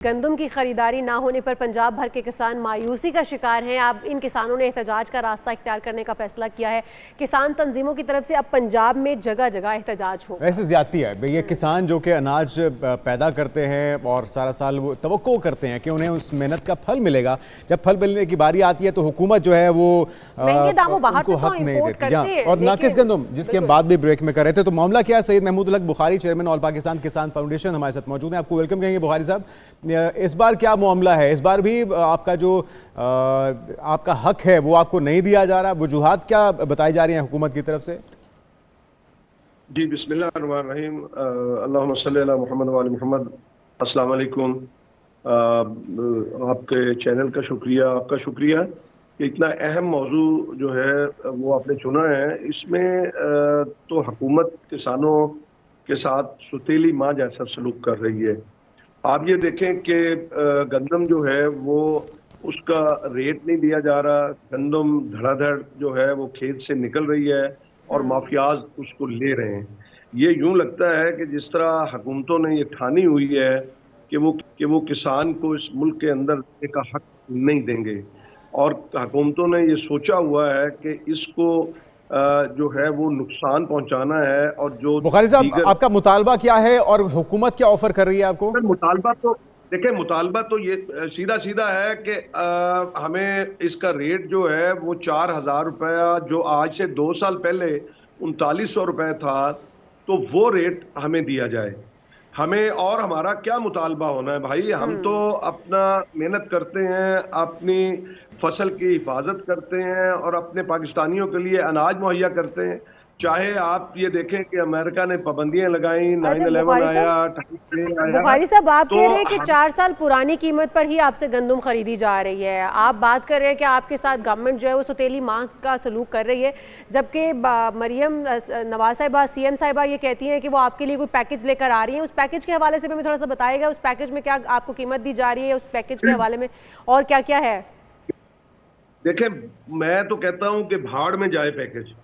गंदम की खरीदारी ना होने पर पंजाब भर के किसान मायूसी का शिकार हैं। अब इन किसानों ने एहतजाज का रास्ता इख्तियार करने का फैसला किया है। किसान तंजीमों की तरफ से अब पंजाब में जगह जगह एहतजाज हो। वैसे ज्यादती है ये किसान जो कि अनाज पैदा करते हैं और सारा साल वो तवक्को करते हैं कि उन्हें उस मेहनत का फल मिलेगा। जब फल मिलने की बारी आती है तो हुकूमत जो है वो महंगे दामों बाहर से हक नहीं इंपोर्ट देती। करते हैं। और नाकिस गंदम जिसकी हम बात भी ब्रेक में कर रहे थे, तो मामला क्या है? सईद महमूद उल हक बुखारी, चेयरमैन ऑल पाकिस्तान किसान फाउंडेशन हमारे साथ मौजूद हैं। आपको वेलकम कहेंगे बुखारी साहब। इस बार क्या मामला है? इस बार भी आपका जो आपका हक है वो आपको नहीं दिया जा रहा? वजूहात क्या बताई जा रही हैं हुकूमत की तरफ से? जी बिस्मिल्लाहिर्रहमानिर्रहीम, अल्लाहुम्मा सल्ली अला मुहम्मद व आले मुहम्मद। अस्सलाम वालेकुम। आपके चैनल का शुक्रिया, आपका शुक्रिया कि इतना अहम मौजू जो है वो आपने चुना है। इसमें तो हुकूमत किसानों के साथ सुतीली माँ जैसा सलूक कर रही है। आप ये देखें कि गंदम जो है वो उसका रेट नहीं दिया जा रहा। गंदम धड़ाधड़ जो है वो खेत से निकल रही है और माफियाज उसको ले रहे हैं। ये यूं लगता है कि जिस तरह हुकूमतों ने ये ठानी हुई है कि वो किसान को इस मुल्क के अंदर रहने का हक नहीं देंगे, और हुकूमतों ने ये सोचा हुआ है कि इसको जो है वो नुकसान पहुंचाना है। और जो बुखारी साहब, आपका मुतालबा क्या है और हुकूमत क्या ऑफर कर रही है आपको? मुतालबा तो देखिए, मुतालबा तो ये सीधा सीधा है कि हमें इसका रेट जो है वो 4,000 रुपया, जो आज से 2 साल पहले 3900 रुपये था, तो वो रेट हमें दिया जाए। हमें और हमारा क्या मुतालबा होना है भाई? हम तो अपना मेहनत करते हैं, अपनी फसल की हिफाजत करते हैं और अपने पाकिस्तानियों के लिए अनाज मुहैया करते हैं। चाहे आप ये देखें कि अमेरिका ने पाबंदियां लगाई, 9/11 आया, बुखारी साहब, आप कह रहे हैं कि 4 साल पुरानी कीमत पर ही आपसे गंदम खरीदी जा रही है। आप बात कर रहे हैं कि आपके साथ गवर्नमेंट जो है वो सौतेली मांस का सलूक कर रही है, जबकि मरियम नवाज साहिबा, सीएम साहिबा, ये कहती हैं कि वो आपके लिए कोई पैकेज लेकर आ रही हैं। उस पैकेज के हवाले से भी हमें थोड़ा सा बताइएगा, उस पैकेज में क्या आपको कीमत दी जा रही है, उस पैकेज के हवाले में और क्या क्या है? देखें, मैं तो कहता हूं कि भाड़ में जाए पैकेज।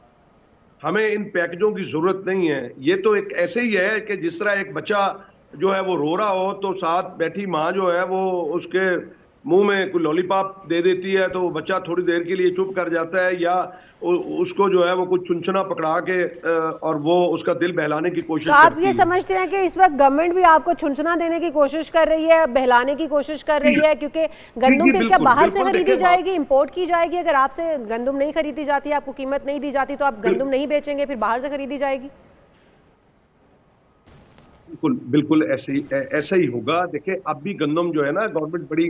हमें इन पैकेजों की जरूरत नहीं है। ये तो एक ऐसे ही है कि जिस तरह एक बच्चा जो है वो रो रहा हो तो साथ बैठी माँ जो है वो उसके मुंह में कोई लॉलीपॉप दे देती है तो वो बच्चा थोड़ी देर के लिए चुप कर जाता है, या उसको जो है वो कुछ चुनचुना पकड़ा के और वो उसका दिल बहलाने की कोशिश करती है। आप ये समझते हैं कि इस वक्त गवर्नमेंट भी आपको चुनचुना देने की कोशिश कर रही है, बहलाने की कोशिश कर रही है? क्योंकि गंदम फिर क्या बाहर से खरीदी जाएगी, इंपोर्ट की जाएगी? अगर आपसे गंदम नहीं खरीदी जाती, आपको कीमत नहीं दी जाती, तो आप गंदम नहीं बेचेंगे, फिर बाहर से खरीदी जाएगी? बिल्कुल बिल्कुल ऐसे ही होगा। देखिए, अब भी गंदम जो है ना, गवर्नमेंट बड़ी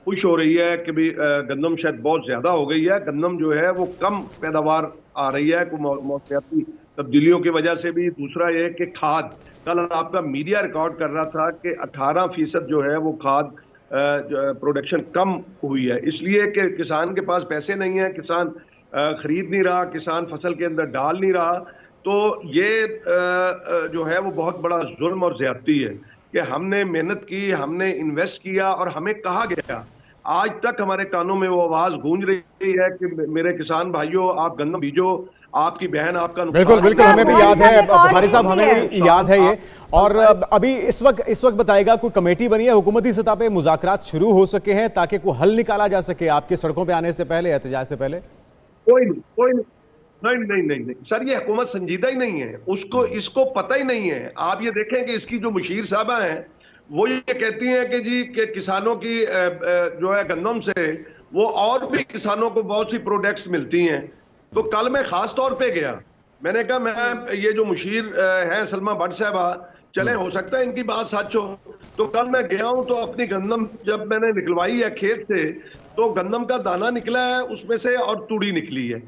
खुश हो रही है कि भी गंदम शायद बहुत ज्यादा हो गई है। गंदम जो है वो कम पैदावार आ रही है मौसमियाती तब्दीलियों की वजह से भी। दूसरा ये कि खाद, कल आपका मीडिया रिकॉर्ड कर रहा था कि 18% जो है वो खाद प्रोडक्शन कम हुई है, इसलिए कि किसान के पास पैसे नहीं है, किसान खरीद नहीं रहा, किसान फसल के अंदर डाल नहीं रहा। तो ये जो है वो बहुत बड़ा जुल्म और ज्यादती है कि हमने मेहनत की, हमने इन्वेस्ट किया और हमें कहा गया। आज तक हमारे कानों में वो आवाज गूंज रही है कि मेरे किसान भाइयों, आप गन्ना बीजो, आपकी बहन आपका बिल्कुल बिल्कुल, हमें भी याद है बुखारी साहब, हमें भी याद है ये। और अभी इस वक्त बताएगा, कोई कमेटी बनी है हुकूमती सतह पे, मुज़ाकरात शुरू हो सके हैं ताकि कोई हल निकाला जा सके आपके सड़कों पे आने से पहले, एहतजाज से पहले? कोई नहीं सर, ये हुकूमत संजीदा ही नहीं है, उसको इसको पता ही नहीं है। आप ये देखें कि इसकी जो मुशीर साहबा हैं वो ये कहती हैं कि जी के किसानों की जो है गंदम से वो और भी किसानों को बहुत सी प्रोडक्ट्स मिलती हैं। तो कल मैं खास तौर पे गया, मैंने कहा मैं ये जो मुशीर है सलमा भट्ट साहबा, चले हो सकता है इनकी बात सच हो। तो कल मैं गया हूं तो अपनी गंदम जब मैंने निकलवाई है खेत से, तो गंदम का दाना निकला है उसमें से और तूड़ी निकली है।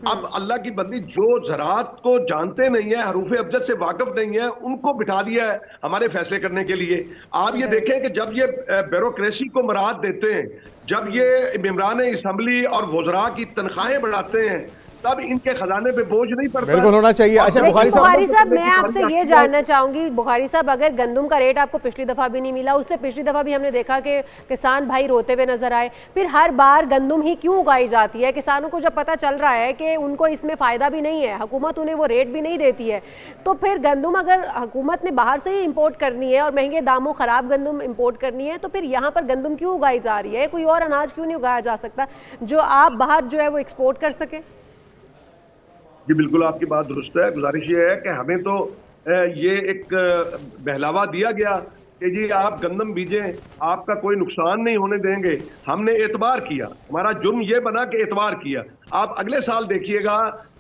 अब अल्लाह की बंदी जो ज़राअत को जानते नहीं है, हरूफ अबजद से वाकिफ नहीं है, उनको बिठा दिया है हमारे फैसले करने के लिए। आप ये देखें कि जब ये ब्यूरोक्रेसी को मराद देते हैं, जब ये मेंबरान असम्बली और वज़रा की तनख्वाहें बढ़ाते हैं, तब इनके खजाने पे बोझ नहीं पड़ता। बिल्कुल होना चाहिए। अच्छा बुखारी साहब मैं आपसे ये जानना चाहूंगी, बुखारी साहब अगर गंदम का रेट आपको पिछली दफा भी नहीं मिला, उससे पिछली दफा भी हमने देखा कि किसान भाई रोते हुए नजर आए, फिर हर बार गंदम ही क्यों उगाई जाती है? किसानों को जब पता चल रहा है कि उनको इसमें फायदा भी नहीं है, हुकूमत उन्हें वो रेट भी नहीं देती है, तो फिर गंदम अगर हुकूमत ने बाहर से ही इम्पोर्ट करनी है और महंगे दामों खराब गंदम इम्पोर्ट करनी है, तो फिर यहाँ पर गंदम क्यों उगाई जा रही है? कोई और अनाज क्यों नहीं उगाया जा सकता जो आप बाहर जो है वो एक्सपोर्ट कर सके? जी बिल्कुल, आपकी बात दुरुस्त है। गुजारिश ये है कि हमें तो ये एक बहलावा दिया गया कि जी आप गंदम बीजें, आपका कोई नुकसान नहीं होने देंगे। हमने एतबार किया, हमारा जुर्म ये बना कि एतबार किया। आप अगले साल देखिएगा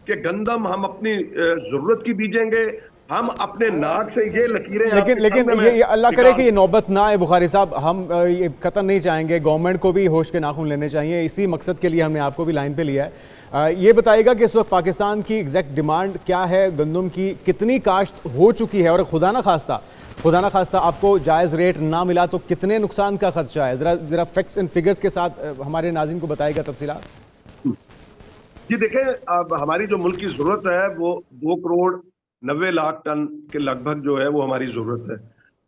कि गंदम हम अपनी जरूरत की बीजेंगे, हम अपने नाक से ये लकीरें। लेकिन ये अल्लाह करे कि ये नौबत ना आए बुखारी साहब। हम ये कतन नहीं चाहेंगे, गवर्नमेंट को भी होश के नाखून लेने चाहिए। इसी मकसद के लिए हमने आपको भी लाइन पे लिया है। ये बताइएगा कि इस वक्त पाकिस्तान की एग्जैक्ट डिमांड क्या है गंदम की, कितनी काश्त हो चुकी है, और खुदा ना खास्ता आपको जायज़ रेट ना मिला तो कितने नुकसान का खदशा है? जरा फैक्ट्स एंड फिगर्स के साथ हमारे नाज़रीन को बताइएगा तफसीलात। जी देखें, अब हमारी जो मुल्क की जरूरत है वो 2,90,00,000 टन के लगभग जो है वो हमारी जरूरत है।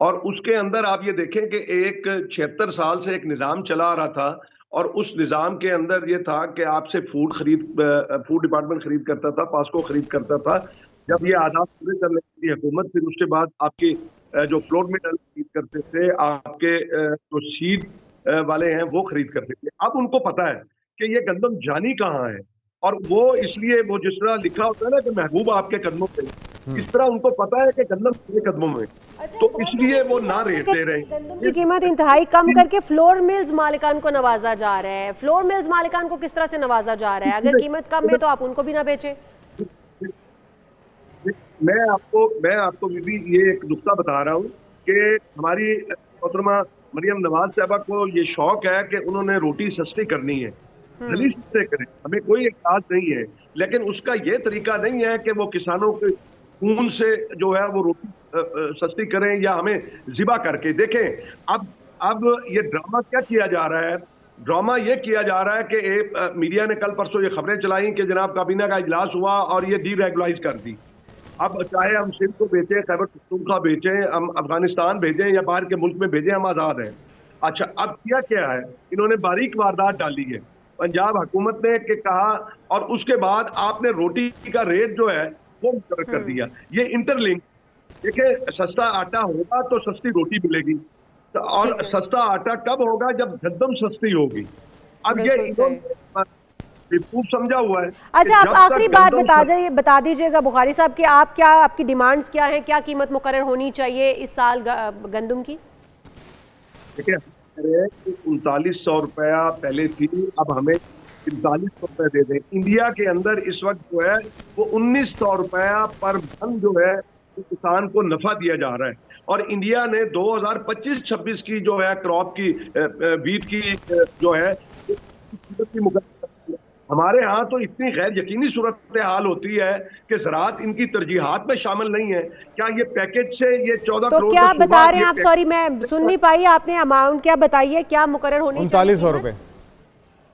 और उसके अंदर आप ये देखें कि एक 76 साल से एक निज़ाम चला आ रहा था, और उस निज़ाम के अंदर ये था कि आपसे फूड डिपार्टमेंट खरीद करता था, पास्को खरीद करता था। जब ये आदात पूरे कर लेती थी हुकूमत, फिर उसके बाद आपकी जो फ्लोर मिल खरीद करते थे, आपके जो सीड वाले हैं वो खरीद करते थे। अब उनको पता है कि ये गंदम जानी कहाँ है, और वो इसलिए वो जिस तरह लिखा होता है ना कि महबूब आपके कदमों पे, इस तरह उनको पता है कि गंदम मेरे कदमों में, तो इसलिए वो ना रेट दे रहे हैं। गंदम की कीमत इंतहाई कम करके फ्लोर मिल्स मालिकान को नवाजा जा रहा है। फ्लोर मिल्स मालिकान को किस तरह से नवाजा जा रहा है? अगर कीमत कम है तो आप उनको भी ना बेचे। मैं आपको भी ये एक नुक्ता बता रहा हूँ कि हमारी मोहतरमा मरियम नवाज साहबा को ये शौक है कि उन्होंने रोटी सस्ती करनी है, भली सस्ते करें, हमें कोई एतराज नहीं है, लेकिन उसका ये तरीका नहीं है कि वो किसानों के खून से जो है वो रोटी सस्ती करें या हमें जिबा करके। देखें अब ये ड्रामा क्या किया जा रहा है? ड्रामा ये किया जा रहा है कि मीडिया ने कल परसों ये खबरें चलाई कि जनाब काबीना का इजलास हुआ और ये डीरेगुलाइज कर दी। अब चाहे हम सिंध को बेचें, खैबर पख्तूनख्वा बेचें, हम अफगानिस्तान भेजें या बाहर के मुल्क में भेजें, हम आज़ाद हैं। अच्छा, अब किया क्या है? इन्होंने बारीक वारदात डाली है पंजाब हुकूमत ने कि कहा, और उसके बाद आपने रोटी का रेट जो है वो मुकर्रर कर दिया। ये इंटरलिंक, देखिए सस्ता आटा होगा तो सस्ती रोटी मिलेगी, और सस्ता आटा कब होगा? जब गंदम सस्ती होगी। अब ये इन्होंने खूब समझा हुआ है। अच्छा, आप आखिरी बात बता दीजिएगा बुखारी साहब कि आपकी डिमांड्स क्या हैं, क्या कीमत मुकर्रर होनी चाहिए इस साल गंदम की? देखिए 3900 रुपया पहले थी, अब हमें 4500 रुपए दे दें। इंडिया के अंदर इस वक्त जो है वो 1900 रुपया पर मन जो है किसान को नफा दिया जा रहा है, और इंडिया ने 2025-26 की जो है क्रॉप की वीट की जो है हमारे यहाँ तो इतनी गैर यकीनी सूरत हाल होती है कि ज़राअत इनकी तरजीहात में शामिल नहीं है। क्या ये पैकेज से ये 14 तो करोड़ क्या बता रहे हैं आप? सॉरी मैं सुन नहीं पाई, आपने अमाउंट क्या बताइए, क्या मुकर्रर होनी चाहिए? 3900 रुपए।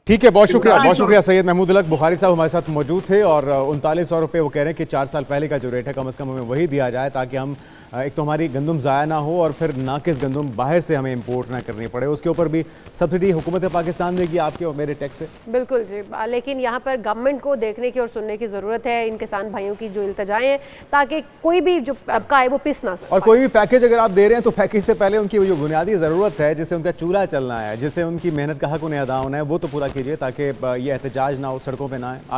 ठीक है, बहुत शुक्रिया सैयद महमूद उल हक बुखारी साहब हमारे साथ मौजूद थे। और 3900 रुपये वो कह रहे हैं कि 4 साल पहले का जो रेट है कम से कम हमें वही दिया जाए, ताकि हम एक तो हमारी गंदम ज़ाया ना हो और फिर नाकिस गंदम बाहर से हमें इंपोर्ट ना करनी पड़े। उसके ऊपर भी सब्सिडी हुकूमत पाकिस्तान देगी आपके और मेरे टैक्स से। बिल्कुल जी, लेकिन यहाँ पर गवर्नमेंट को देखने की और सुनने की ज़रूरत है इन किसान भाइयों की जो इल्तजाएं हैं, ताकि कोई भी जो तबका है वो पिस ना सके। और कोई भी पैकेज अगर आप दे रहे हैं तो पैकेज से पहले उनकी जो बुनियादी ज़रूरत है, जिससे उनका चूल्हा चलना है, जिससे उनकी मेहनत का हक उन्हें अदा होना है, वो तो पूरा कीजिए, ताकि ये एहतजाज ना हो, सड़कों पर ना आए।